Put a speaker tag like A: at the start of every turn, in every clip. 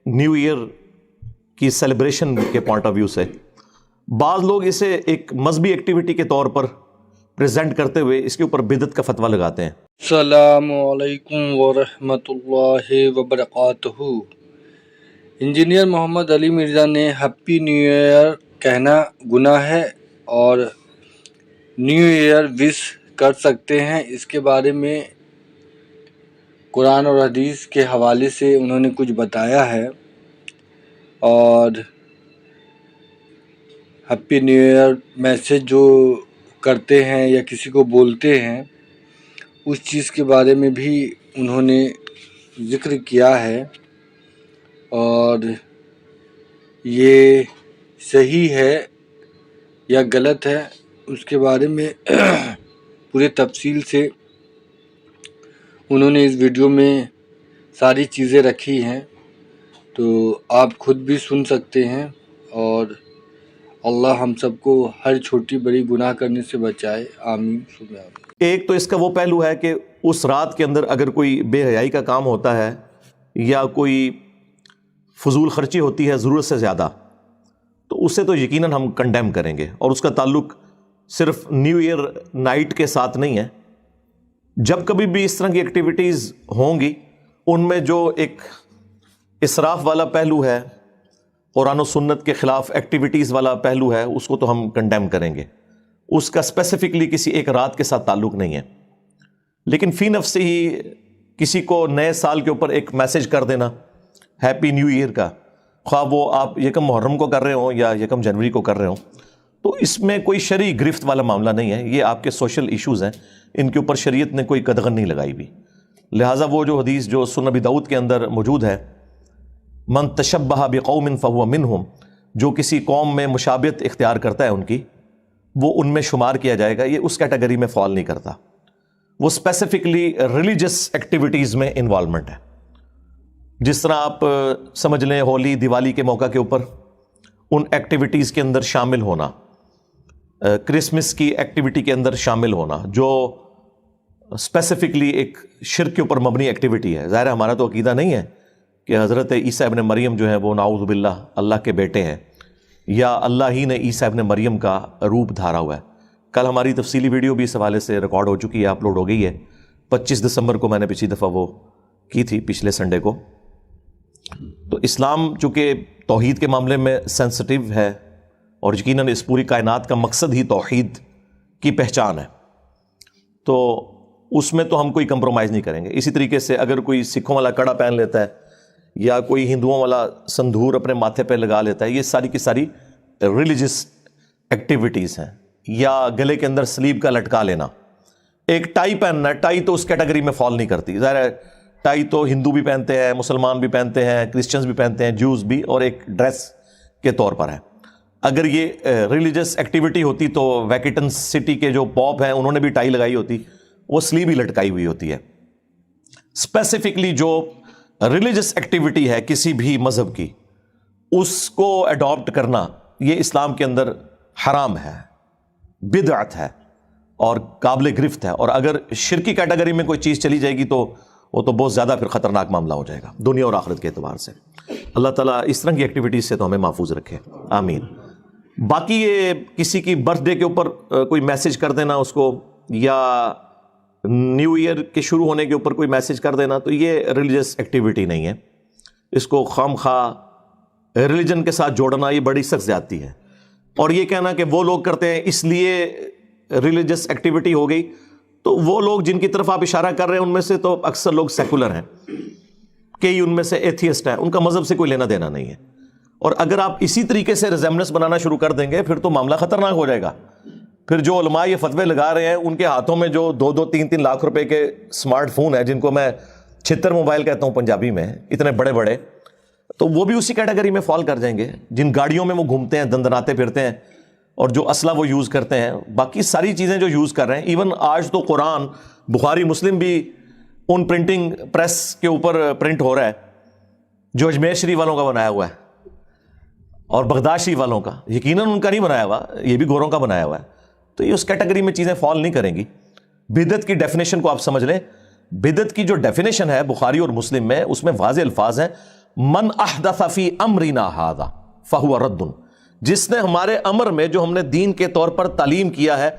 A: New year کی celebration کے point of view سے بعض لوگ اسے ایک مذہبی ایکٹیویٹی کے طور پر پریزنٹ کرتے ہوئے اس کے اوپر بدعت کا فتویٰ لگاتے ہیں۔
B: السلام علیکم ورحمۃ اللہ وبرکاتہ۔ انجینئر محمد علی مرزا نے ہیپی نیو ایئر کہنا گناہ ہے اور نیو ایئر وش کر سکتے ہیں، اس کے بارے میں قرآن اور حدیث کے حوالے سے انہوں نے کچھ بتایا ہے، اور ہیپی نیو ایئر میسج جو کرتے ہیں یا کسی کو بولتے ہیں اس چیز کے بارے میں بھی انہوں نے ذکر کیا ہے، اور یہ صحیح ہے یا غلط ہے اس کے بارے میں پورے تفصیل سے انہوں نے اس ویڈیو میں ساری چیزیں رکھی ہیں، تو آپ خود بھی سن سکتے ہیں، اور اللہ ہم سب کو ہر چھوٹی بڑی گناہ کرنے سے بچائے، آمین ثم آمین۔
A: ایک تو اس کا وہ پہلو ہے کہ اس رات کے اندر اگر کوئی بے حیائی کا کام ہوتا ہے یا کوئی فضول خرچی ہوتی ہے ضرورت سے زیادہ، تو اسے تو یقیناً ہم کنڈیم کریں گے، اور اس کا تعلق صرف نیو ایئر نائٹ کے ساتھ نہیں ہے۔ جب کبھی بھی اس طرح کی ایکٹیویٹیز ہوں گی ان میں جو ایک اسراف والا پہلو ہے، قرآن و سنت کے خلاف ایکٹیویٹیز والا پہلو ہے، اس کو تو ہم کنڈیم کریں گے، اس کا اسپیسیفکلی کسی ایک رات کے ساتھ تعلق نہیں ہے۔ لیکن فی نفس ہی کسی کو نئے سال کے اوپر ایک میسج کر دینا ہیپی نیو ایئر کا، خواہ وہ آپ یکم محرم کو کر رہے ہوں یا یکم جنوری کو کر رہے ہوں، تو اس میں کوئی شرعی گرفت والا معاملہ نہیں ہے، یہ آپ کے سوشل ایشوز ہیں، ان کے اوپر شریعت نے کوئی قدغن نہیں لگائی بھی۔ لہٰذا وہ جو حدیث جو سنن ابی داؤد کے اندر موجود ہے، من تشبہ بقوم فہو منہم، جو کسی قوم میں مشابہت اختیار کرتا ہے ان کی، وہ ان میں شمار کیا جائے گا، یہ اس کیٹیگری میں فال نہیں کرتا، وہ اسپیسیفکلی ریلیجس ایکٹیویٹیز میں انوالومنٹ ہے۔ جس طرح آپ سمجھ لیں ہولی دیوالی کے موقع کے اوپر ان ایکٹیویٹیز کے اندر شامل ہونا، کرسمس کی ایکٹیویٹی کے اندر شامل ہونا جو اسپیسیفکلی ایک شرک کے اوپر مبنی ایکٹیویٹی ہے۔ ظاہر ہے ہمارا تو عقیدہ نہیں ہے کہ حضرت عیسیٰ ابن مریم جو ہیں وہ نعوذ باللہ اللہ کے بیٹے ہیں، یا اللہ ہی نے عیسیٰ ابن مریم کا روپ دھارا ہوا ہے۔ کل ہماری تفصیلی ویڈیو بھی اس حوالے سے ریکارڈ ہو چکی ہے، اپلوڈ ہو گئی ہے، 25 دسمبر کو میں نے پچھلی دفعہ وہ کی تھی، پچھلے سنڈے کو۔ تو اسلام چونکہ توحید کے معاملے میں سینسٹیو ہے، اور یقیناً اس پوری کائنات کا مقصد ہی توحید کی پہچان ہے، تو اس میں تو ہم کوئی کمپرومائز نہیں کریں گے۔ اسی طریقے سے اگر کوئی سکھوں والا کڑا پہن لیتا ہے یا کوئی ہندوؤں والا سندور اپنے ماتھے پہ لگا لیتا ہے، یہ ساری کی ساری ریلیجس ایکٹیویٹیز ہیں، یا گلے کے اندر سلیب کا لٹکا لینا۔ ایک ٹائی پہننا ہے، ٹائی تو اس کیٹیگری میں فال نہیں کرتی، ظاہر ہے ٹائی تو ہندو بھی پہنتے ہیں، مسلمان بھی پہنتے ہیں، کرسچنز بھی پہنتے ہیں، جوز بھی، اور ایک ڈریس کے طور پر ہے۔ اگر یہ ریلیجس ایکٹیویٹی ہوتی تو ویٹیکن سٹی کے جو پوپ ہیں انہوں نے بھی ٹائی لگائی ہوتی، وہ سلیب ہی لٹکائی ہوئی ہوتی ہے۔ اسپیسیفکلی جو ریلیجس ایکٹیویٹی ہے کسی بھی مذہب کی، اس کو اڈاپٹ کرنا یہ اسلام کے اندر حرام ہے، بدعت ہے اور قابل گرفت ہے، اور اگر شرکی کیٹیگری میں کوئی چیز چلی جائے گی تو وہ تو بہت زیادہ پھر خطرناک معاملہ ہو جائے گا دنیا اور آخرت کے اعتبار سے۔ اللہ تعالیٰ اس طرح کی ایکٹیویٹیز سے تو ہمیں محفوظ رکھے، آمین۔ باقی یہ کسی کی برتھ ڈے کے اوپر کوئی میسج کر دینا اس کو، یا نیو ایئر کے شروع ہونے کے اوپر کوئی میسج کر دینا، تو یہ ریلیجس ایکٹیویٹی نہیں ہے، اس کو خام خواہ ریلیجن کے ساتھ جوڑنا یہ بڑی سخت زیادتی ہے۔ اور یہ کہنا کہ وہ لوگ کرتے ہیں اس لیے ریلیجس ایکٹیویٹی ہو گئی، تو وہ لوگ جن کی طرف آپ اشارہ کر رہے ہیں ان میں سے تو اکثر لوگ سیکولر ہیں، کئی ان میں سے ایتھیسٹ ہیں، ان کا مذہب سے کوئی لینا دینا نہیں ہے، اور اگر آپ اسی طریقے سے ریزیمبلنس بنانا شروع کر دیں گے پھر تو معاملہ خطرناک ہو جائے گا۔ پھر جو علماء یہ فتوے لگا رہے ہیں ان کے ہاتھوں میں جو 2-3 لاکھ روپے کے اسمارٹ فون ہیں، جن کو میں چھتر موبائل کہتا ہوں پنجابی میں، اتنے بڑے بڑے، تو وہ بھی اسی کیٹیگری میں فال کر جائیں گے۔ جن گاڑیوں میں وہ گھومتے ہیں، دندناتے پھرتے ہیں، اور جو اسلحہ وہ یوز کرتے ہیں، باقی ساری چیزیں جو یوز کر رہے ہیں، ایون آج تو قرآن بخاری مسلم بھی ان پرنٹنگ پریس کے اوپر پرنٹ ہو رہا ہے جو اجمیر شریف والوں کا بنایا ہوا ہے اور بغداد شریف والوں کا، یقیناً ان کا نہیں بنایا ہوا، یہ بھی گوروں کا بنایا ہوا ہے، تو یہ اس کیٹیگری میں چیزیں فال نہیں کریں گی۔ بدعت کی ڈیفینیشن کو آپ سمجھ لیں، بدعت کی جو ڈیفینیشن ہے بخاری اور مسلم میں، اس میں واضح الفاظ ہیں من احدث فی امرنا ھذا فہو رد، جس نے ہمارے امر میں جو ہم نے دین کے طور پر تعلیم کیا ہے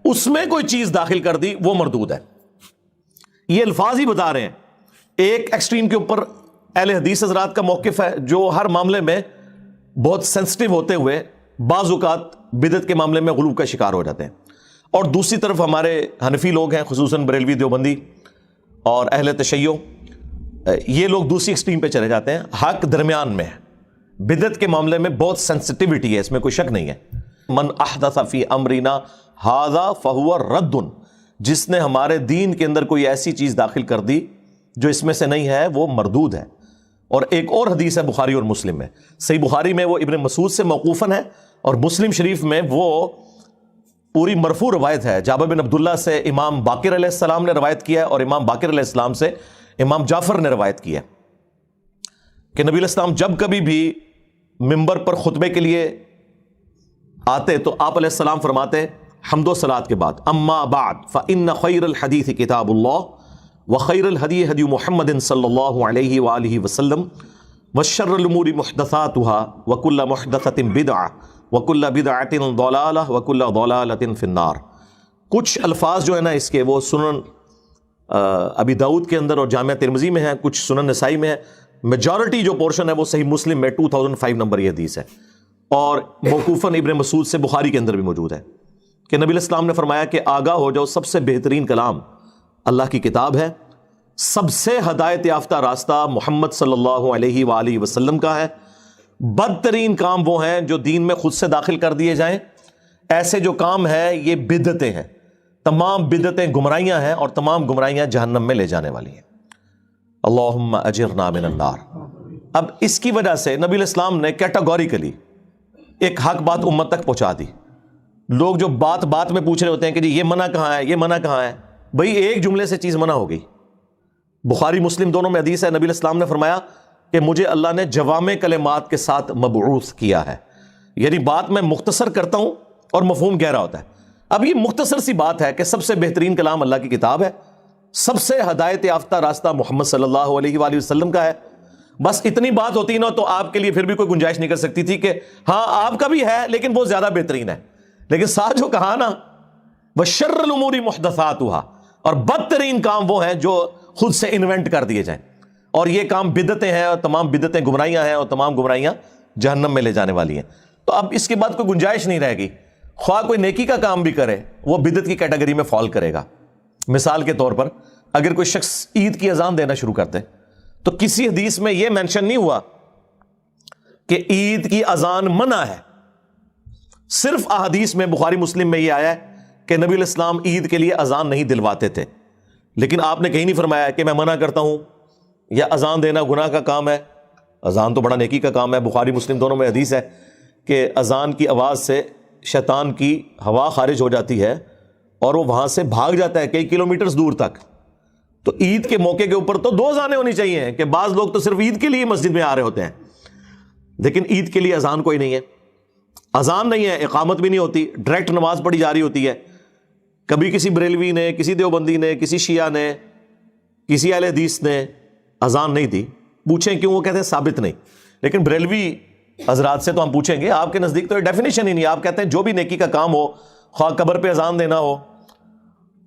A: اس میں کوئی چیز داخل کر دی وہ مردود ہے۔ یہ الفاظ ہی بتا رہے ہیں۔ ایک ایکسٹریم کے اوپر اہل حدیث حضرات کا موقف ہے جو ہر معاملے میں بہت سینسٹیو ہوتے ہوئے بعض اوقات بدعت کے معاملے میں غلو کا شکار ہو جاتے ہیں، اور دوسری طرف ہمارے حنفی لوگ ہیں، خصوصاً بریلوی دیوبندی اور اہل تشیع، یہ لوگ دوسری ایکسٹریم پہ چلے جاتے ہیں۔ حق درمیان میں ہے، بدعت کے معاملے میں بہت سینسٹیوٹی ہے، اس میں کوئی شک نہیں ہے۔ من احدث فی امرنا ھذا فہو رد، جس نے ہمارے دین کے اندر کوئی ایسی چیز داخل کر دی جو اس میں سے نہیں ہے وہ مردود ہے۔ اور ایک اور حدیث ہے بخاری اور مسلم میں، صحیح بخاری میں وہ ابن مسعود سے موقوفاً ہے، اور مسلم شریف میں وہ پوری مرفوع روایت ہے، جابر بن عبداللہ سے امام باقر علیہ السلام نے روایت کیا ہے، اور امام باقر علیہ السلام سے امام جعفر نے روایت کی ہے کہ نبی علیہ السلام جب کبھی بھی منبر پر خطبے کے لیے آتے تو آپ علیہ السلام فرماتے حمد و صلات کے بعد، اما بعد فإن خیر الحدیث کتاب اللہ وخیر الہدی ہدی محمد صلی اللہ علیہ وآلہ وسلم وشر الامور محدثاتها وکل محدثۃ بدعہ وکل بدعۃ ضلالہ وکل ضلالۃ فی النار۔ کچھ الفاظ جو ہے نا اس کے وہ سنن ابی داؤد کے اندر اور جامعہ ترمذی میں ہیں، کچھ سنن نسائی میں ہے، میجورٹی جو پورشن ہے وہ صحیح مسلم میں 2005 نمبر یہ حدیث ہے، اور موقوفاً ابن مسعود سے بخاری کے اندر بھی موجود ہے کہ نبی علیہ السلام نے فرمایا کہ آگاہ ہو جاؤ، سب سے بہترین کلام اللہ کی کتاب ہے، سب سے ہدایت یافتہ راستہ محمد صلی اللہ علیہ وآلہ وسلم کا ہے، بدترین کام وہ ہیں جو دین میں خود سے داخل کر دیے جائیں، ایسے جو کام ہیں یہ بدعتیں ہیں، تمام بدعتیں گمراہیاں ہیں، اور تمام گمراہیاں جہنم میں لے جانے والی ہیں۔ اللہم اجرنا من النار۔ اب اس کی وجہ سے نبی علیہ السلام نے کیٹاگوریکلی ایک حق بات امت تک پہنچا دی۔ لوگ جو بات بات میں پوچھ رہے ہوتے ہیں کہ جی یہ منع کہاں ہے، یہ منع کہاں ہے، بھئی ایک جملے سے چیز منع ہو گئی۔ بخاری مسلم دونوں میں حدیث ہے، نبی علیہ السلام نے فرمایا کہ مجھے اللہ نے جوامع کلمات کے ساتھ مبعوث کیا ہے، یعنی بات میں مختصر کرتا ہوں اور مفہوم گہرا ہوتا ہے۔ اب یہ مختصر سی بات ہے کہ سب سے بہترین کلام اللہ کی کتاب ہے، سب سے ہدایت یافتہ راستہ محمد صلی اللہ علیہ وآلہ وسلم کا ہے، بس اتنی بات ہوتی نا تو آپ کے لیے پھر بھی کوئی گنجائش نہیں کر سکتی تھی کہ ہاں آپ کا بھی ہے لیکن وہ زیادہ بہترین ہے۔ لیکن ساتھ جو کہا نا وشر الامور محدثاتها، اور بدترین کام وہ ہیں جو خود سے انوینٹ کر دیے جائیں، اور یہ کام بدعتیں ہیں، اور تمام بدعتیں گمراہیاں ہیں، اور تمام گمراہیاں جہنم میں لے جانے والی ہیں۔ تو اب اس کے بعد کوئی گنجائش نہیں رہے گی، خواہ کوئی نیکی کا کام بھی کرے وہ بدعت کی کیٹیگری میں فال کرے گا۔ مثال کے طور پر اگر کوئی شخص عید کی اذان دینا شروع کرتے تو کسی حدیث میں یہ مینشن نہیں ہوا کہ عید کی اذان منع ہے، صرف احادیث میں بخاری مسلم میں یہ آیا ہے کہ نبی علیہ السلام عید کے لیے اذان نہیں دلواتے تھے، لیکن آپ نے کہیں نہیں فرمایا کہ میں منع کرتا ہوں یا اذان دینا گناہ کا کام ہے۔ اذان تو بڑا نیکی کا کام ہے، بخاری مسلم دونوں میں حدیث ہے کہ اذان کی آواز سے شیطان کی ہوا خارج ہو جاتی ہے اور وہ وہاں سے بھاگ جاتا ہے کئی کلومیٹرز دور تک۔ تو عید کے موقع کے اوپر تو دو اذانیں ہونی چاہیے، کہ بعض لوگ تو صرف عید کے لیے مسجد میں آ رہے ہوتے ہیں، لیکن عید کے لیے اذان کوئی نہیں ہے، اذان نہیں ہے، اقامت بھی نہیں ہوتی، ڈائریکٹ نماز پڑھی جا رہی ہوتی ہے۔ کبھی کسی بریلوی نے، کسی دیوبندی نے، کسی شیعہ نے، کسی اہل حدیث نے اذان نہیں دی، پوچھیں کیوں، وہ کہتے ہیں ثابت نہیں۔ لیکن بریلوی حضرات سے تو ہم پوچھیں گے، آپ کے نزدیک تو ڈیفینیشن ہی نہیں، آپ کہتے ہیں جو بھی نیکی کا کام ہو، خواہ قبر پہ اذان دینا ہو،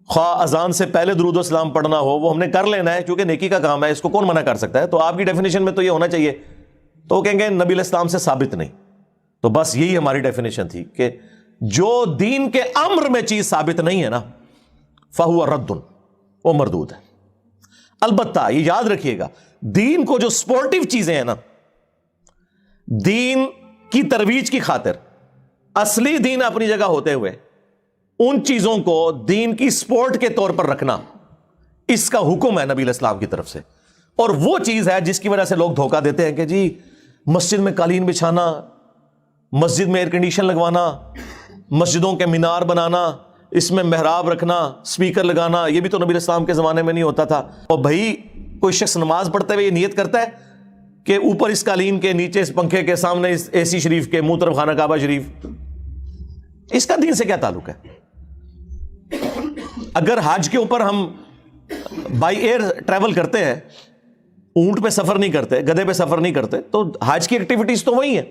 A: خواہ اذان سے پہلے درود و سلام پڑھنا ہو، وہ ہم نے کر لینا ہے کیونکہ نیکی کا کام ہے، اس کو کون منع کر سکتا ہے؟ تو آپ کی ڈیفینیشن میں تو یہ ہونا چاہیے، تو وہ کہیں گے نبی علیہ السلام سے ثابت نہیں۔ تو بس یہی ہماری ڈیفینیشن تھی کہ جو دین کے امر میں چیز ثابت نہیں ہے نا فہو رد، وہ مردود ہے۔ البتہ یہ یاد رکھیے گا، دین کو جو سپورٹیو چیزیں ہیں نا، دین کی ترویج کی خاطر اصلی دین اپنی جگہ ہوتے ہوئے ان چیزوں کو دین کی سپورٹ کے طور پر رکھنا، اس کا حکم ہے نبی علیہ السلام کی طرف سے۔ اور وہ چیز ہے جس کی وجہ سے لوگ دھوکہ دیتے ہیں کہ جی مسجد میں قالین بچھانا، مسجد میں ایئر کنڈیشن لگوانا، مسجدوں کے مینار بنانا، اس میں محراب رکھنا، سپیکر لگانا، یہ بھی تو نبی علیہ السلام کے زمانے میں نہیں ہوتا تھا۔ اور بھائی کوئی شخص نماز پڑھتے ہوئے یہ نیت کرتا ہے کہ اوپر اس قالین کے، نیچے اس پنکھے کے، سامنے اس اے سی شریف کے، منہ طرف خانہ کعبہ شریف، اس کا دین سے کیا تعلق ہے؟ اگر حج کے اوپر ہم بائی ایئر ٹریول کرتے ہیں اونٹ پہ سفر نہیں کرتے, گدھے پہ سفر نہیں کرتے, تو حج کی ایکٹیویٹیز تو وہی ہیں.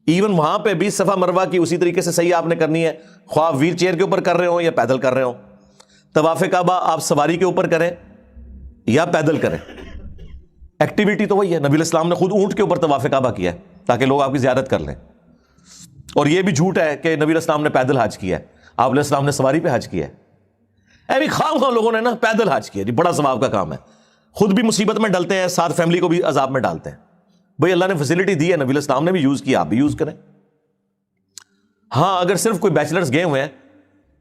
A: ایون وہاں پہ بھی صفا مروہ کی اسی طریقے سے صحیح آپ نے کرنی ہے, خواہ ویل چیئر کے اوپر کر رہے ہوں یا پیدل کر رہے ہوں. طواف کعبہ آپ سواری کے اوپر کریں یا پیدل کریں, ایکٹیویٹی تو وہی ہے. نبی علیہ السلام نے خود اونٹ کے اوپر طواف کعبہ کیا ہے تاکہ لوگ آپ کی زیارت کر لیں. اور یہ بھی جھوٹ ہے کہ نبی علیہ السلام نے پیدل حج کیا ہے, آپ علیہ السلام نے سواری پہ حج کیا ہے. بھی خام لوگوں نے نا پیدل حج کیا جی, بڑا ثواب کا کام ہے. خود بھی مصیبت میں ڈلتے ہیں, ساتھ فیملی کو بھی عذاب میں ڈالتے ہیں. بھئی اللہ نے فیسلٹی دی ہے, نبی علیہ السلام نے بھی یوز کیا, آپ بھی یوز کریں. ہاں اگر صرف کوئی بیچلرز گئے ہوئے ہیں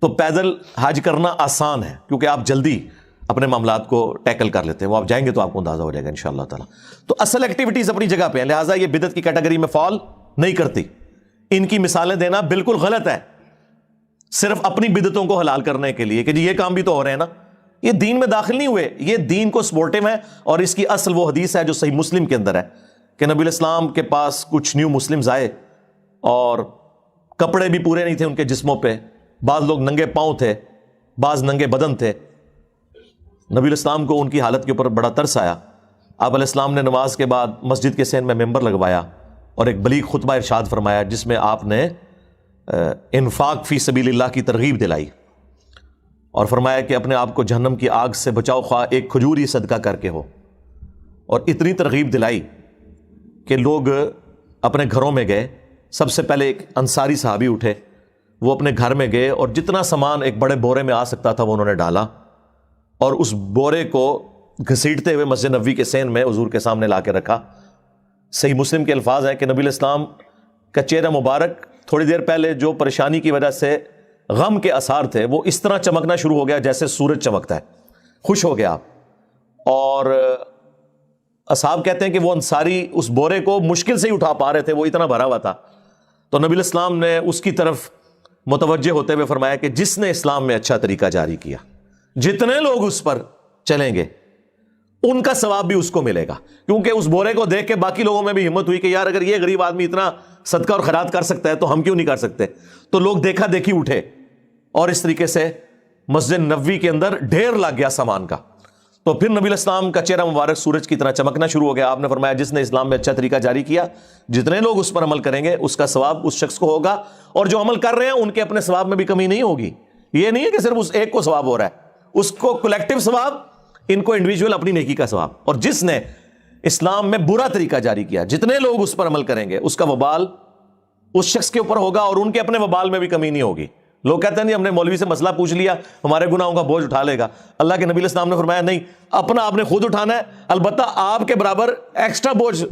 A: تو پیدل حج کرنا آسان ہے, کیونکہ آپ جلدی اپنے معاملات کو ٹیکل کر لیتے ہیں. وہ آپ جائیں گے تو آپ کو اندازہ ہو جائے گا انشاءاللہ تعالیٰ. تو اصل ایکٹیویٹیز اپنی جگہ پہ ہیں, لہٰذا یہ بدعت کی کیٹیگری میں فال نہیں کرتی. ان کی مثالیں دینا بالکل غلط ہے صرف اپنی بدعتوں کو حلال کرنے کے لیے کہ جی یہ کام بھی تو ہو رہے ہیں نا. یہ دین میں داخل نہیں ہوئے, یہ دین کو سپورٹیو ہے. اور اس کی اصل وہ حدیث ہے جو صحیح مسلم کے اندر ہے کہ نبی علیہ السلام کے پاس کچھ نیو مسلمز آئے اور کپڑے بھی پورے نہیں تھے ان کے جسموں پہ, بعض لوگ ننگے پاؤں تھے, بعض ننگے بدن تھے. نبی علیہ السلام کو ان کی حالت کے اوپر بڑا ترس آیا. آپ علیہ السلام نے نماز کے بعد مسجد کے صحن میں ممبر لگوایا اور ایک بلیغ خطبہ ارشاد فرمایا جس میں آپ نے انفاق فی سبیل اللہ کی ترغیب دلائی اور فرمایا کہ اپنے آپ کو جہنم کی آگ سے بچاؤ, خواہ ایک کھجور ہی صدقہ کر کے ہو. اور اتنی ترغیب دلائی کہ لوگ اپنے گھروں میں گئے. سب سے پہلے ایک انصاری صحابی اٹھے, وہ اپنے گھر میں گئے اور جتنا سامان ایک بڑے بورے میں آ سکتا تھا وہ انہوں نے ڈالا اور اس بورے کو گھسیٹتے ہوئے مسجد نبوی کے صحن میں حضور کے سامنے لا کے رکھا. صحیح مسلم کے الفاظ ہیں کہ نبی علیہ السلام کا چہرہ مبارک تھوڑی دیر پہلے جو پریشانی کی وجہ سے غم کے آثار تھے وہ اس طرح چمکنا شروع ہو گیا جیسے سورج چمکتا ہے. خوش ہو گیا آپ. اور اصحاب کہتے ہیں کہ وہ انصاری اس بورے کو مشکل سے ہی اٹھا پا رہے تھے, وہ اتنا بھرا ہوا تھا. تو نبی علیہ السلام نے اس کی طرف متوجہ ہوتے ہوئے فرمایا کہ جس نے اسلام میں اچھا طریقہ جاری کیا, جتنے لوگ اس پر چلیں گے ان کا ثواب بھی اس کو ملے گا. کیونکہ اس بورے کو دیکھ کے باقی لوگوں میں بھی ہمت ہوئی کہ یار اگر یہ غریب آدمی اتنا صدقہ اور خیرات کر سکتا ہے تو ہم کیوں نہیں کر سکتے. تو لوگ دیکھا دیکھی اٹھے اور اس طریقے سے مسجد نبوی کے اندر ڈھیر لگ گیا سامان کا. تو پھر نبی علیہ السلام کا چہرہ مبارک سورج کی طرح چمکنا شروع ہو گیا. آپ نے فرمایا جس نے اسلام میں اچھا طریقہ جاری کیا, جتنے لوگ اس پر عمل کریں گے اس کا ثواب اس شخص کو ہوگا, اور جو عمل کر رہے ہیں ان کے اپنے ثواب میں بھی کمی نہیں ہوگی. یہ نہیں ہے کہ صرف اس ایک کو ثواب ہو رہا ہے, اس کو کلیکٹیو ثواب, ان کو انڈیویجول اپنی نیکی کا ثواب. اور جس نے اسلام میں برا طریقہ جاری کیا, جتنے لوگ اس پر عمل کریں گے اس کا وبال اس شخص کے اوپر ہوگا اور ان کے اپنے وبال میں بھی کمی نہیں ہوگی. لوگ کہتے ہیں نہیں ہم نے مولوی سے مسئلہ پوچھ لیا, ہمارے گناہوں کا بوجھ اٹھا لے گا. اللہ کے نبی علیہ السلام نے فرمایا نہیں, اپنا آپ نے خود اٹھانا ہے. البتہ آپ کے برابر ایکسٹرا بوجھ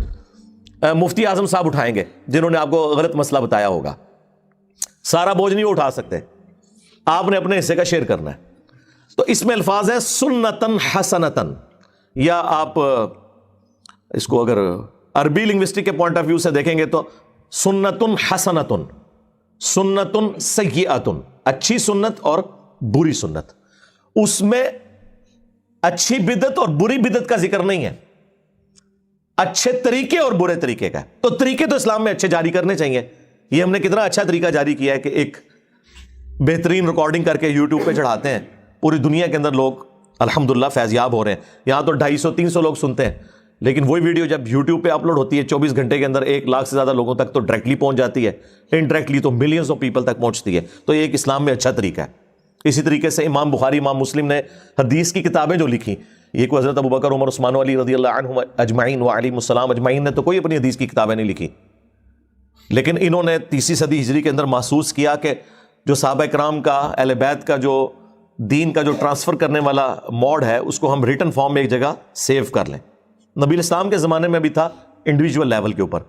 A: مفتی اعظم صاحب اٹھائیں گے جنہوں نے آپ کو غلط مسئلہ بتایا ہوگا. سارا بوجھ نہیں اٹھا سکتے, آپ نے اپنے حصے کا شیئر کرنا ہے. تو اس میں الفاظ ہے سنتن حسنتن, یا آپ اس کو اگر عربی لنگوسٹک کے پوائنٹ آف ویو سے دیکھیں گے تو سنتن حسنتن, سنتن سیئتن, اچھی سنت اور بری سنت. اس میں اچھی بدعت اور بری بدعت کا ذکر نہیں ہے, اچھے طریقے اور برے طریقے کا. تو طریقے تو اسلام میں اچھے جاری کرنے چاہیے. یہ ہم نے کتنا اچھا طریقہ جاری کیا ہے کہ ایک بہترین ریکارڈنگ کر کے یوٹیوب پہ چڑھاتے ہیں, پوری دنیا کے اندر لوگ الحمدللہ فیضیاب ہو رہے ہیں. یہاں تو 250-300 لوگ سنتے ہیں, لیکن وہی ویڈیو جب یوٹیوب پہ اپلوڈ ہوتی ہے 24 گھنٹے کے اندر 1 لاکھ سے زیادہ لوگوں تک تو ڈائریکٹلی پہنچ جاتی ہے, انڈائریکٹلی تو ملینز آف پیپل تک پہنچتی ہے. تو یہ ایک اسلام میں اچھا طریقہ ہے. اسی طریقے سے امام بخاری, امام مسلم نے حدیث کی کتابیں جو لکھی, یہ کوئی حضرت ابوبکر, عمر, عثمان, علی رضی اللہ عنہم اجمعین وعلیہم السلام اجمعین نے تو کوئی اپنی حدیث کی کتابیں نہیں لکھی, لیکن انہوں نے 30 صدی ہجری کے اندر محسوس کیا کہ جو صحابہ کرام کا, اہل بیت کا جو دین کا جو ٹرانسفر کرنے والا موڈ ہے اس کو ہم ریٹن فارم میں ایک جگہ سیو کر لیں. نبی علیہ السلام کے زمانے میں بھی تھا انڈیویجول لیول کے اوپر.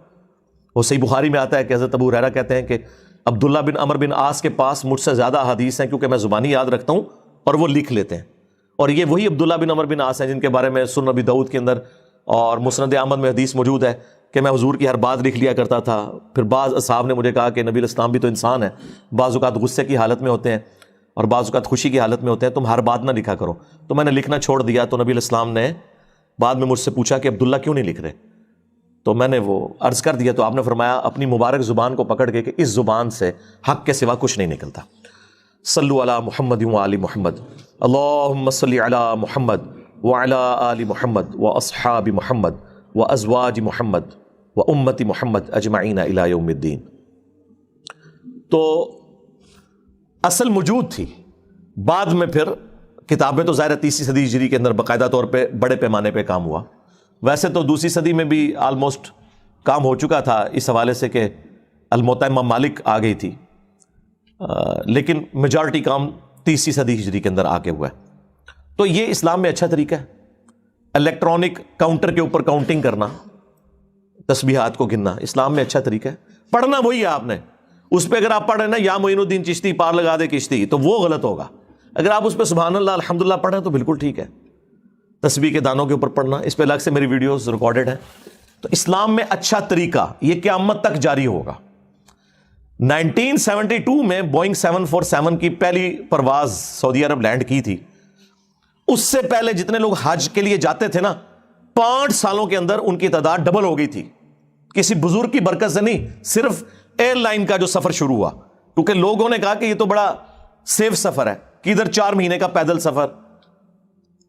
A: وہ صحیح بخاری میں آتا ہے کہ حضرت ابو ہریرہ کہتے ہیں کہ عبداللہ بن عمر بن عاص کے پاس مجھ سے زیادہ احادیث ہیں کیونکہ میں زبانی یاد رکھتا ہوں اور وہ لکھ لیتے ہیں. اور یہ وہی عبداللہ بن عمر بن عاص ہیں جن کے بارے میں سنن نبی داؤد کے اندر اور مسند احمد میں حدیث موجود ہے کہ میں حضور کی ہر بات لکھ لیا کرتا تھا. پھر بعض اصحاب نے مجھے کہا کہ نبی علیہ السلام بھی تو انسان ہے, بعض اوقات غصے کی حالت میں ہوتے ہیں اور بعض اوقات خوشی کی حالت میں ہوتے ہیں, تم ہر بات نہ لکھا کرو. تو میں نے لکھنا چھوڑ دیا. تو نبی علیہ السلام نے بعد میں مجھ سے پوچھا کہ عبداللہ کیوں نہیں لکھ رہے, تو میں نے وہ عرض کر دیا. تو آپ نے فرمایا اپنی مبارک زبان کو پکڑ کے کہ اس زبان سے حق کے سوا کچھ نہیں نکلتا. صلو علی محمد و آل محمد, اللہم صلی علی محمد وعلی آل محمد واصحاب محمد وازواج محمد وامت محمد اجمعین الی یوم الدین۔ تو اصل موجود تھی، بعد میں پھر کتابیں تو ظاہر 30 صدی ہجری کے اندر باقاعدہ طور پہ بڑے پیمانے پہ کام ہوا، ویسے تو 2 صدی میں بھی آلموسٹ کام ہو چکا تھا اس حوالے سے کہ الموطا ممالک آ گئی تھی، لیکن میجارٹی کام 30 صدی ہجری کے اندر آ کے ہوا ہے۔ تو یہ اسلام میں اچھا طریقہ ہے، الیکٹرانک کاؤنٹر کے اوپر کاؤنٹنگ کرنا، تسبیحات کو گننا اسلام میں اچھا طریقہ ہے۔ پڑھنا وہی ہے آپ نے، اس پہ اگر آپ پڑھ رہے ہیں نا یا معین الدین چشتی پار لگا دے کشتی، تو وہ غلط ہوگا۔ اگر آپ اس پہ سبحان اللہ الحمدللہ پڑھیں تو بالکل ٹھیک ہے۔ تسبیح کے دانوں کے اوپر پڑھنا، اس پہ الگ سے میری ویڈیوز ریکارڈڈ ہیں۔ تو اسلام میں اچھا طریقہ یہ قیامت تک جاری ہوگا۔ 1972 میں بوئنگ 747 کی پہلی پرواز سعودی عرب لینڈ کی تھی، اس سے پہلے جتنے لوگ حج کے لیے جاتے تھے نا، 5 سالوں کے اندر ان کی تعداد ڈبل ہو گئی تھی۔ کسی بزرگ کی برکت سے نہیں، صرف ایئر لائن کا جو سفر شروع ہوا، کیونکہ لوگوں نے کہا کہ یہ تو بڑا سیف سفر ہے، کدھر 4 مہینے کا پیدل سفر،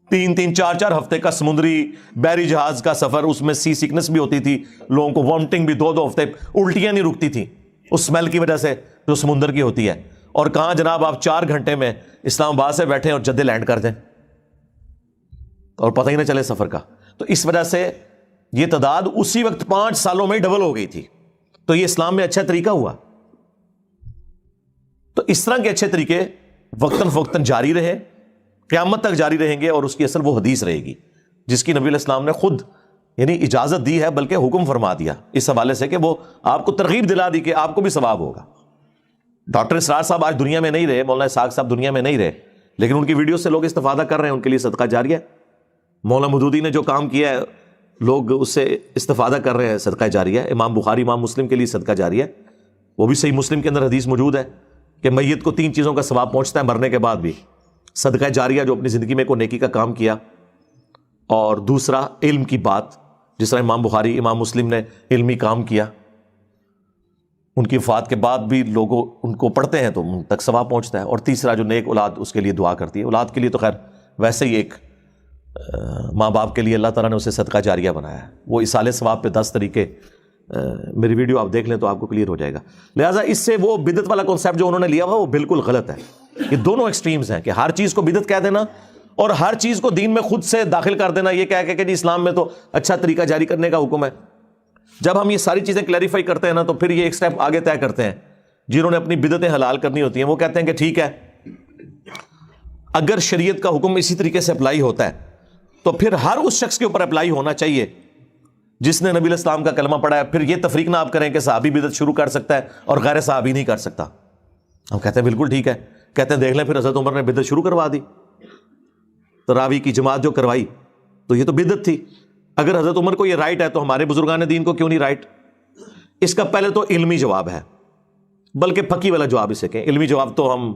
A: 3 4 ہفتے کا سمندری بحری جہاز کا سفر، اس میں سی سیکنس بھی ہوتی تھی، لوگوں کو وامٹنگ بھی 2 ہفتے، الٹیاں نہیں رکتی تھیں اس سمیل کی وجہ سے جو سمندر کی ہوتی ہے۔ اور کہاں جناب آپ 4 گھنٹے میں اسلام آباد سے بیٹھیں اور جدے لینڈ کر دیں اور پتہ ہی نہ چلے سفر کا۔ تو اس وجہ سے یہ تعداد اسی وقت 5 سالوں میں ڈبل ہو گئی تھی۔ تو یہ اسلام میں اچھا طریقہ ہوا۔ تو اس طرح کے اچھے طریقے وقتاً فوقتاً جاری رہے، قیامت تک جاری رہیں گے، اور اس کی اصل وہ حدیث رہے گی جس کی نبی علیہ السلام نے خود یعنی اجازت دی ہے، بلکہ حکم فرما دیا اس حوالے سے کہ وہ آپ کو ترغیب دلا دی کہ آپ کو بھی ثواب ہوگا۔ ڈاکٹر اسرار صاحب آج دنیا میں نہیں رہے، مولانا اسحاق صاحب دنیا میں نہیں رہے، لیکن ان کی ویڈیو سے لوگ استفادہ کر رہے ہیں، ان کے لیے صدقہ جاریہ ہے۔ مولانا مودودی نے جو کام کیا ہے لوگ اس سے استفادہ کر رہے ہیں، صدقہ جاریہ ہے۔ امام بخاری امام مسلم کے لیے صدقہ جاریہ ہے، وہ بھی صحیح مسلم کے اندر حدیث موجود ہے کہ میت کو 3 چیزوں کا ثواب پہنچتا ہے مرنے کے بعد بھی: صدقہ جاریہ جو اپنی زندگی میں کوئی نیکی کا کام کیا، اور دوسرا علم کی بات، جس طرح امام بخاری امام مسلم نے علمی کام کیا، ان کی وفات کے بعد بھی لوگ ان کو پڑھتے ہیں تو ان تک ثواب پہنچتا ہے، اور تیسرا جو نیک اولاد اس کے لیے دعا کرتی ہے۔ اولاد کے لیے تو خیر ویسے ہی ایک ماں باپ کے لیے اللہ تعالیٰ نے اسے صدقہ جاریہ بنایا ہے، وہ اصالِ ثواب پہ 10 طریقے، میری ویڈیو آپ دیکھ لیں تو آپ کو کلیئر ہو جائے گا۔ لہٰذا اس سے وہ بدعت والا کانسیپٹ جو انہوں نے لیا ہوا وہ بالکل غلط ہے۔ یہ دونوں ایکسٹریمز ہیں کہ ہر چیز کو بدعت کہہ دینا اور ہر چیز کو دین میں خود سے داخل کر دینا، یہ کہہ کہ جی اسلام میں تو اچھا طریقہ جاری کرنے کا حکم ہے۔ جب ہم یہ ساری چیزیں کلیریفائی کرتے ہیں نا، تو پھر یہ ایک سٹیپ آگے طے کرتے ہیں۔ جنہوں نے اپنی بدعتیں حلال کرنی ہوتی ہیں وہ کہتے ہیں کہ ٹھیک ہے، اگر شریعت کا حکم اسی طریقے سے اپلائی ہوتا ہے تو پھر ہر اس شخص کے اوپر اپلائی ہونا چاہیے جس نے نبی علیہ السلام کا کلمہ پڑھا ہے۔ پھر یہ تفریق نہ آپ کریں کہ صحابی بدعت شروع کر سکتا ہے اور غیر صحابی نہیں کر سکتا۔ ہم کہتے ہیں بالکل ٹھیک ہے، کہتے ہیں دیکھ لیں پھر حضرت عمر نے بدعت شروع کروا دی، تراویح کی جماعت جو کروائی تو یہ تو بدعت تھی۔ اگر حضرت عمر کو یہ رائٹ ہے تو ہمارے بزرگان دین کو کیوں نہیں رائٹ؟ اس کا پہلے تو علمی جواب ہے، بلکہ پکی والا جواب اسے کہیں۔ علمی جواب تو ہم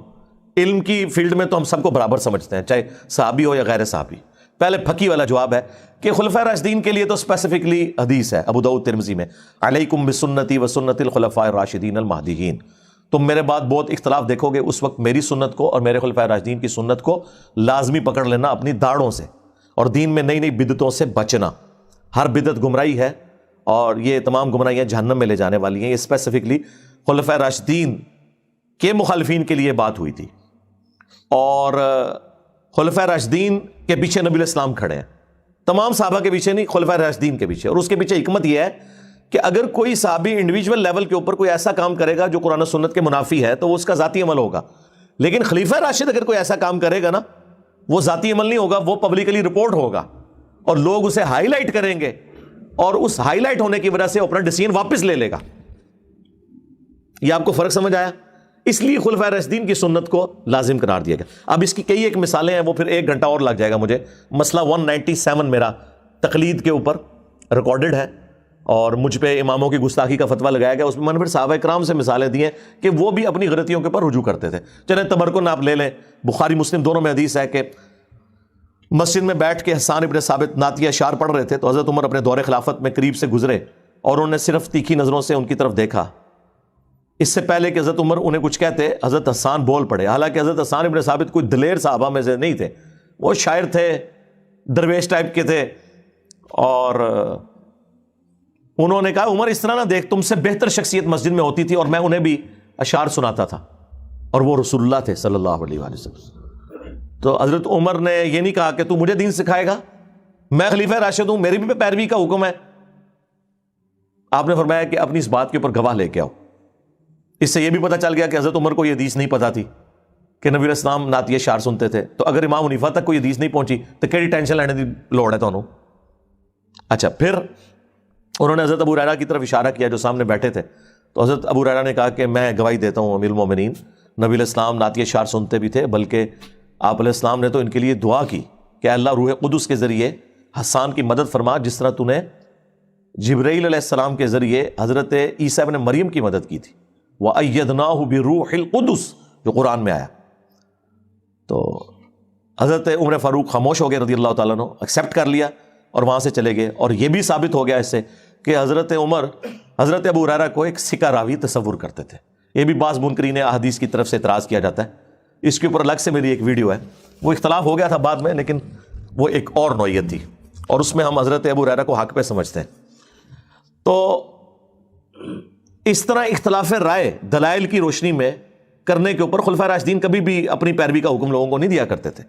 A: علم کی فیلڈ میں تو ہم سب کو برابر سمجھتے ہیں، چاہے صحابی ہو یا غیر صحابی۔ پہلے پھکی والا جواب ہے کہ خلفاء راشدین کے لیے تو اسپیسیفکلی حدیث ہے ابو داؤد ترمذی میں، علیکم بسنتی و سنت الخلفاء الراشدین المہدیین، تم میرے بعد بہت اختلاف دیکھو گے، اس وقت میری سنت کو اور میرے خلفاء راشدین کی سنت کو لازمی پکڑ لینا اپنی داڑھوں سے، اور دین میں نئی نئی بدعتوں سے بچنا۔ ہر بدعت گمراہی ہے اور یہ تمام گمراہیاں جہنم میں لے جانے والی ہیں۔ یہ اسپیسیفکلی خلفاء راشدین کے مخالفین کے لیے بات ہوئی تھی، اور خلفاء راشدین کے پیچھے نبی علیہ السلام کھڑے ہیں، تمام صحابہ کے پیچھے نہیں، خلفاء راشدین کے پیچھے۔ اور اس کے پیچھے حکمت یہ ہے کہ اگر کوئی صحابی انڈیویجول لیول کے اوپر کوئی ایسا کام کرے گا جو قرآن و سنت کے منافی ہے تو وہ اس کا ذاتی عمل ہوگا، لیکن خلیفہ راشد اگر کوئی ایسا کام کرے گا نا، وہ ذاتی عمل نہیں ہوگا، وہ پبلکلی رپورٹ ہوگا اور لوگ اسے ہائی لائٹ کریں گے، اور اس ہائی لائٹ ہونے کی وجہ سے اپنا ڈیسیژن واپس لے لے گا۔ یہ آپ کو فرق سمجھ آیا؟ اس لیے خلفاء راشدین کی سنت کو لازم قرار دیا گیا۔ اب اس کی کئی ایک مثالیں ہیں، وہ پھر 1 گھنٹہ اور لگ جائے گا مجھے۔ مسئلہ 197 میرا تقلید کے اوپر ریکارڈڈ ہے، اور مجھ پہ اماموں کی گستاخی کا فتویٰ لگایا گیا، اس میں میں نے پھر صحابہ کرام سے مثالیں دی ہیں کہ وہ بھی اپنی غلطیوں کے اوپر رجوع کرتے تھے۔ چلیں تبرکن آپ لے لیں، بخاری مسلم دونوں میں حدیث ہے کہ مسجد میں بیٹھ کے حسان ابن ثابت نعتیہ اشعار پڑھ رہے تھے، تو حضرت عمر اپنے دور خلافت میں قریب سے گزرے اور انہوں نے صرف تیکھی نظروں سے ان کی طرف دیکھا۔ اس سے پہلے کہ حضرت عمر انہیں کچھ کہتے، حضرت حسان بول پڑے، حالانکہ حضرت حسان ابن ثابت کوئی دلیر صحابہ میں سے نہیں تھے، وہ شاعر تھے، درویش ٹائپ کے تھے، اور انہوں نے کہا عمر اس طرح نہ دیکھ، تم سے بہتر شخصیت مسجد میں ہوتی تھی اور میں انہیں بھی اشعار سناتا تھا، اور وہ رسول اللہ تھے صلی اللہ علیہ وآلہ وسلم۔ تو حضرت عمر نے یہ نہیں کہا کہ تو مجھے دین سکھائے گا، میں خلیفہ راشد ہوں، میری بھی پیروی کا حکم ہے۔ آپ نے فرمایا کہ اپنی اس بات کے اوپر گواہ لے کے آؤ۔ اس سے یہ بھی پتہ چل گیا کہ حضرت عمر کو یہ حدیث نہیں پتہ تھی کہ نبی علیہ السلام نعتیہ اشعار سنتے تھے، تو اگر امام حنیفہ تک کوئی حدیث نہیں پہنچی تو کیڑی ٹینشن لینے دی لوڑ ہے تانوں۔ اچھا، پھر انہوں نے حضرت ابو ہریرہ کی طرف اشارہ کیا جو سامنے بیٹھے تھے، تو حضرت ابو ہریرہ نے کہا کہ میں گواہی دیتا ہوں امیر المومنین، نبی علیہ السلام نعتیہ اشعار سنتے بھی تھے، بلکہ آپ علیہ السلام نے تو ان کے لیے دعا کی کہ اللہ روح قدس کے ذریعے حسان کی مدد فرما، جس طرح تو نے جبرائیل علیہ السلام کے ذریعے حضرت عیسیٰ ابن مریم کی مدد کی تھی، وَأَيَّدْنَاهُ بِرُوحِ الْقُدُسِ جو قرآن میں آیا۔ تو حضرت عمر فاروق خاموش ہو گئے رضی اللہ تعالیٰ عنہ، ایکسیپٹ کر لیا اور وہاں سے چلے گئے۔ اور یہ بھی ثابت ہو گیا اس سے کہ حضرت عمر حضرت ابو ہریرہ کو ایک سکہ راوی تصور کرتے تھے۔ یہ بھی بعض منکرین احادیث کی طرف سے اعتراض کیا جاتا ہے، اس کے اوپر الگ سے میری ایک ویڈیو ہے، وہ اختلاف ہو گیا تھا بعد میں، لیکن وہ ایک اور نوعیت تھی، اور اس میں ہم حضرت ابو ہریرہ کو حق پہ سمجھتے ہیں۔ تو اس طرح اختلاف رائے دلائل کی روشنی میں کرنے کے اوپر خلفائے راشدین کبھی بھی اپنی پیروی کا حکم لوگوں کو نہیں دیا کرتے تھے۔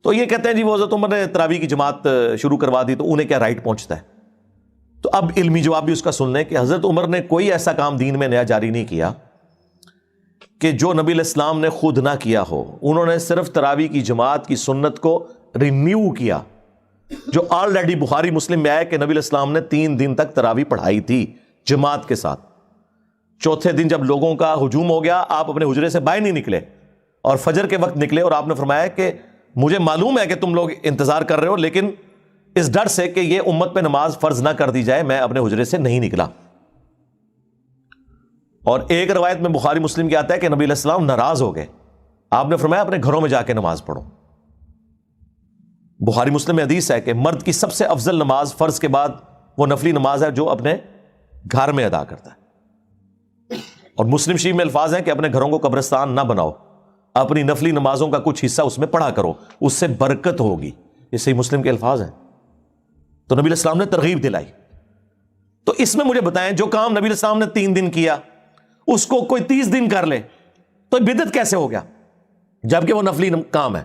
A: تو یہ کہتے ہیں جی وہ حضرت عمر نے تراویح کی جماعت شروع کروا دی تو انہیں کیا رائٹ پہنچتا ہے؟ تو اب علمی جواب بھی اس کا سن لیں کہ حضرت عمر نے کوئی ایسا کام دین میں نیا جاری نہیں کیا کہ جو نبی علیہ السلام نے خود نہ کیا ہو۔ انہوں نے صرف تراویح کی جماعت کی سنت کو رینیو کیا، جو آلریڈی بخاری مسلم میں آیا کہ نبی علیہ السلام نے 3 دن تک تراویح پڑھائی تھی جماعت کے ساتھ۔ چوتھے دن جب لوگوں کا ہجوم ہو گیا، آپ اپنے حجرے سے باہر نہیں نکلے اور فجر کے وقت نکلے، اور آپ نے فرمایا کہ مجھے معلوم ہے کہ تم لوگ انتظار کر رہے ہو، لیکن اس ڈر سے کہ یہ امت پہ نماز فرض نہ کر دی جائے میں اپنے حجرے سے نہیں نکلا۔ اور ایک روایت میں بخاری مسلم کی آتا ہے کہ نبی علیہ السلام ناراض ہو گئے، آپ نے فرمایا اپنے گھروں میں جا کے نماز پڑھو۔ بخاری مسلم میں حدیث ہے کہ مرد کی سب سے افضل نماز فرض کے بعد وہ نفلی نماز ہے جو اپنے گھر میں ادا کرتا ہے۔ اور مسلم شریف میں الفاظ ہیں کہ اپنے گھروں کو قبرستان نہ بناؤ، اپنی نفلی نمازوں کا کچھ حصہ اس میں پڑھا کرو، اس سے برکت ہوگی۔ یہ صحیح مسلم کے الفاظ ہیں۔ تو نبی علیہ السلام نے ترغیب دلائی۔ تو اس میں مجھے بتائیں جو کام نبی علیہ السلام نے 3 دن کیا اس کو کوئی 30 دن کر لے تو بدعت کیسے ہو گیا جبکہ وہ نفلی کام ہے؟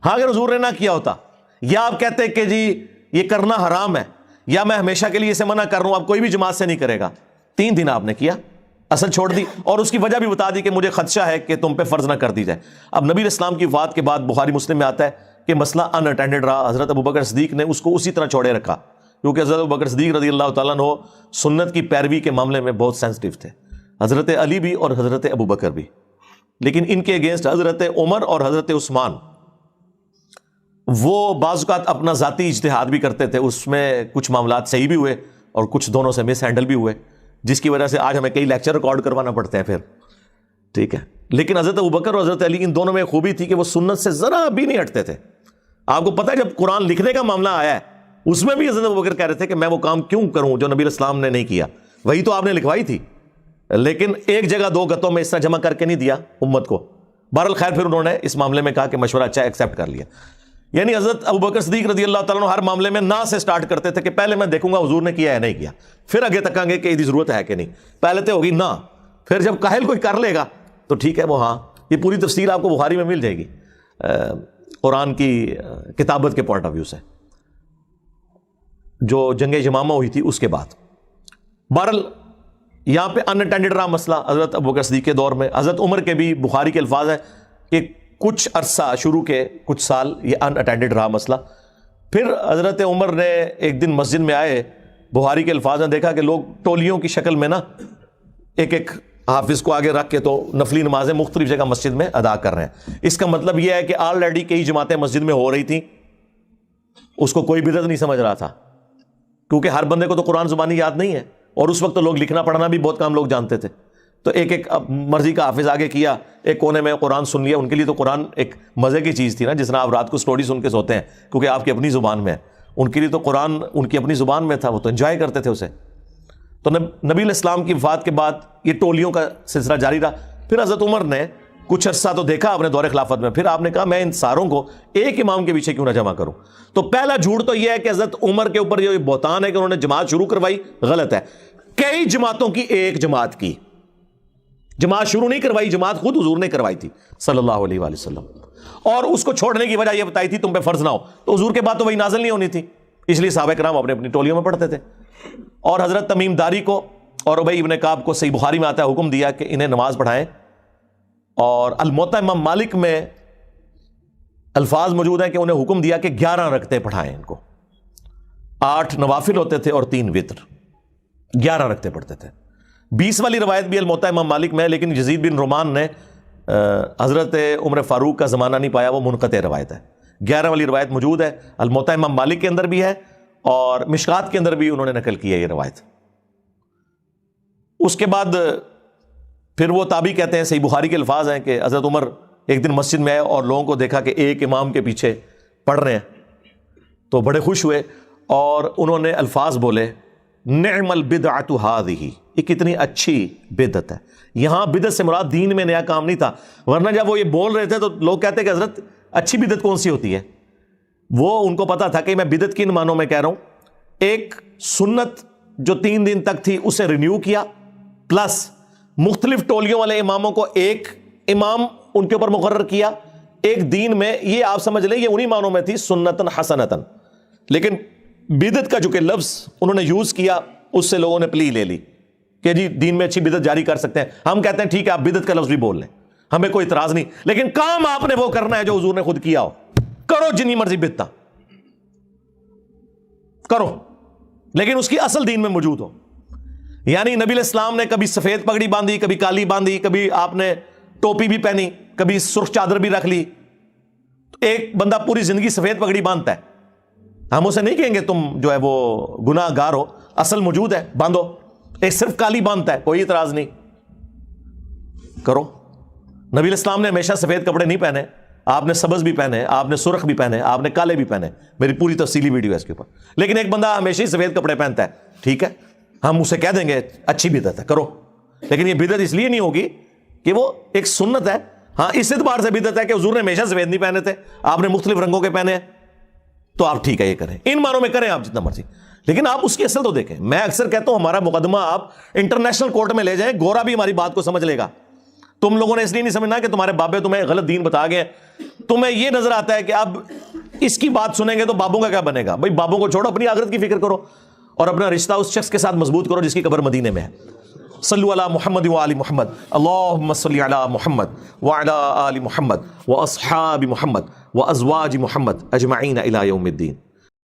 A: ہاں اگر حضور نے نہ کیا ہوتا، یا آپ کہتے کہ جی یہ کرنا حرام ہے، یا میں ہمیشہ کے لیے اسے منع کر رہا ہوں، اب کوئی بھی جماعت سے نہیں کرے گا، 3 دن آپ نے کیا، اصل چھوڑ دی، اور اس کی وجہ بھی بتا دی کہ مجھے خدشہ ہے کہ تم پہ فرض نہ کر دی جائے۔ اب نبی علیہ السلام کی وفات کے بعد بخاری مسلم میں آتا ہے کہ مسئلہ ان اٹینڈڈ رہا، حضرت ابوبکر صدیق نے اس کو اسی طرح چھوڑے رکھا، کیونکہ حضرت ابوبکر صدیق رضی اللہ تعالیٰ عنہ سنت کی پیروی کے معاملے میں بہت سینسٹیو تھے، حضرت علی بھی اور حضرت ابوبکر بھی، لیکن ان کے اگینسٹ حضرت عمر اور حضرت عثمان وہ بعض اوقات اپنا ذاتی اجتہاد بھی کرتے تھے، اس میں کچھ معاملات صحیح بھی ہوئے اور کچھ دونوں سے مس ہینڈل بھی ہوئے، جس کی وجہ سے آج ہمیں کئی لیکچر ریکارڈ کروانا پڑتے ہیں پھر، ٹھیک ہے۔ لیکن حضرت ابوبکر اور حضرت علی ان دونوں میں خوبی تھی کہ وہ سنت سے ذرا بھی نہیں ہٹتے تھے۔ آپ کو پتہ ہے جب قرآن لکھنے کا معاملہ آیا ہے اس میں بھی حضرت ابوبکر کہہ رہے تھے کہ میں وہ کام کیوں کروں جو نبی علیہ السلام نے نہیں کیا، وہی تو آپ نے لکھوائی تھی، لیکن ایک جگہ 2 گتوں میں اس طرح جمع کر کے نہیں دیا امت کو۔ بہرحال خیر پھر انہوں نے اس معاملے میں کہا کہ مشورہ اچھا ایکسیپٹ کر لیا۔ یعنی حضرت ابوبکر صدیق رضی اللہ تعالیٰ عنہ ہر معاملے میں نہ سے سٹارٹ کرتے تھے کہ پہلے میں دیکھوں گا حضور نے کیا ہے نہیں کیا، پھر آگے تک آئیں گے کہ یہ ضرورت ہے کہ نہیں، پہلے تو ہوگی نہ، پھر جب کاہل کوئی کر لے گا تو ٹھیک ہے وہ ہاں۔ یہ پوری تفصیل آپ کو بخاری میں مل جائے گی قرآن کی کتابت کے پوائنٹ آف ویو سے، جو جنگ یمامہ ہوئی تھی اس کے بعد۔ بہرحال یہاں پہ ان اٹینڈڈ رہا مسئلہ حضرت ابوبکر صدیق کے دور میں۔ حضرت عمر کے بھی بخاری کے الفاظ ہیں کہ کچھ عرصہ شروع کے کچھ سال یہ ان اٹینڈڈ رہا مسئلہ۔ پھر حضرت عمر نے ایک دن مسجد میں آئے، بخاری کے الفاظ ہیں، دیکھا کہ لوگ ٹولیوں کی شکل میں نا ایک ایک حافظ کو آگے رکھ کے تو نفلی نمازیں مختلف جگہ مسجد میں ادا کر رہے ہیں۔ اس کا مطلب یہ ہے کہ آلریڈی کئی جماعتیں مسجد میں ہو رہی تھیں، اس کو کوئی بدعت نہیں سمجھ رہا تھا، کیونکہ ہر بندے کو تو قرآن زبانی یاد نہیں ہے، اور اس وقت تو لوگ لکھنا پڑھنا بھی بہت کم لوگ جانتے تھے، تو ایک ایک مرضی کا حافظ آگے کیا، ایک کونے میں قرآن سن لیا۔ ان کے لیے تو قرآن ایک مزے کی چیز تھی نا، جس طرح آپ رات کو سٹوری سن کے سوتے ہیں کیونکہ آپ کی اپنی زبان میں ہے، ان کے لیے تو قرآن ان کی اپنی زبان میں تھا، وہ تو انجوائے کرتے تھے اسے۔ تو نبی علیہ السلام کی وفات کے بعد یہ ٹولیوں کا سلسلہ جاری رہا۔ پھر حضرت عمر نے کچھ عرصہ تو دیکھا آپ نے دور خلافت میں، پھر آپ نے کہا میں ان ساروں کو ایک امام کے پیچھے کیوں نہ جمع کروں. تو پہلا جھوٹ تو یہ ہے کہ حضرت عمر کے اوپر یہ بہتان ہے کہ انہوں نے جماعت شروع کروائی، غلط ہے. کئی جماعتوں کی ایک جماعت کی، جماعت شروع نہیں کروائی، جماعت خود حضور نے کروائی تھی صلی اللہ علیہ وآلہ وسلم، اور اس کو چھوڑنے کی وجہ یہ بتائی تھی تم پہ فرض نہ ہو. تو حضور کے بعد تو وہی نازل نہیں ہونی تھی، اس لیے صحابہ کرام اپنی اپنی ٹولیوں میں پڑھتے تھے. اور حضرت تمیم داری کو اور ابی ابن کعب کو صحیح بخاری میں آتا ہے حکم دیا کہ انہیں نماز پڑھائیں. اور الموطا امام مالک میں الفاظ موجود ہیں کہ انہیں حکم دیا کہ 11 رکعتیں پڑھائیں ان کو. 8 نوافل ہوتے تھے اور 3 وتر، 11 رکعتیں پڑھتے تھے. 20 والی روایت بھی الموطا امام مالک میں ہے، لیکن یزید بن رومان نے حضرت عمر فاروق کا زمانہ نہیں پایا، وہ منقطع روایت ہے. 11 والی روایت موجود ہے، الموطا امام مالک کے اندر بھی ہے اور مشکات کے اندر بھی انہوں نے نقل کی ہے یہ روایت. اس کے بعد پھر وہ تابعی کہتے ہیں، صحیح بخاری کے الفاظ ہیں کہ حضرت عمر ایک دن مسجد میں آئے اور لوگوں کو دیکھا کہ ایک امام کے پیچھے پڑھ رہے ہیں تو بڑے خوش ہوئے اور انہوں نے الفاظ بولے، نعم البدعۃ ہذہ، یہ کتنی اچھی بدعت ہے. یہاں بدعت سے مراد دین میں نیا کام نہیں تھا، ورنہ جب وہ یہ بول رہے تھے تو لوگ کہتے کہ حضرت اچھی بدعت کون سی ہوتی ہے. وہ ان کو پتا تھا کہ میں بدعت کن معنوں میں کہہ رہا ہوں. ایک سنت جو 3 دن تک تھی اسے رینیو کیا، پلس مختلف ٹولیوں والے اماموں کو ایک امام ان کے اوپر مقرر کیا ایک دین میں. یہ آپ سمجھ لیں یہ انہی معنوں میں تھی سنتن حسنتن. لیکن بدعت کا جو کہ لفظ انہوں نے یوز کیا اس سے لوگوں نے پلی لے لی کہ جی دین میں اچھی بدعت جاری کر سکتے ہیں. ہم کہتے ہیں ٹھیک ہے آپ بدعت کا لفظ بھی بول لیں، ہمیں کوئی اعتراض نہیں، لیکن کام آپ نے وہ کرنا ہے جو حضور نے خود کیا ہو. کرو جتنی مرضی بدعت کرو، لیکن اس کی اصل دین میں موجود ہو. یعنی نبی علیہ السلام نے کبھی سفید پگڑی باندھی، کبھی کالی باندھی، کبھی آپ نے ٹوپی بھی پہنی، کبھی سرخ چادر بھی رکھ لی. ایک بندہ پوری زندگی سفید پگڑی باندھتا ہے، ہم اسے نہیں کہیں گے تم جو ہے وہ گناہ گار ہو، اصل موجود ہے باندھو. ایک صرف کالی باندھتا ہے، کوئی اعتراض نہیں، کرو. نبی علیہ السلام نے ہمیشہ سفید کپڑے نہیں پہنے، آپ نے سبز بھی پہنے، آپ نے سرخ بھی پہنے، آپ نے کالے بھی پہنے. میری پوری تفصیلی ویڈیو ہے اس کے اوپر. لیکن ایک بندہ ہمیشہ ہی سفید کپڑے پہنتا ہے، ٹھیک ہے ہم اسے کہہ دیں گے اچھی بدعت ہے کرو. لیکن یہ بدعت اس لیے نہیں ہوگی کہ وہ ایک سنت ہے. ہاں اس اعتبار سے بدعت ہے کہ حضور نے ہمیشہ سفید نہیں پہنے تھے، آپ نے مختلف رنگوں کے پہنے ہیں تو آپ ٹھیک ہے یہ کریں، ان معنوں میں کریں آپ جتنا مرضی، لیکن آپ اس کی اصل تو دیکھیں. میں اکثر کہتا ہوں ہمارا مقدمہ آپ انٹرنیشنل کورٹ میں لے جائیں، گورا بھی ہماری بات کو سمجھ لے گا. تم لوگوں نے اس لیے نہیں سمجھنا کہ تمہارے بابے تمہیں غلط دین بتا گئے، تمہیں یہ نظر آتا ہے کہ اب اس کی بات سنیں گے تو بابوں کا کیا بنے گا. بھائی بابوں کو چھوڑو، اپنی آخرت کی فکر کرو اور اپنا رشتہ اس شخص کے ساتھ مضبوط کرو جس کی قبر مدینے میں ہے. صلو علی محمد وآل محمد، اللہم صلی علی محمد وعلی آل محمد واصحاب محمد وازواج محمد اجمعین الی یوم الدین.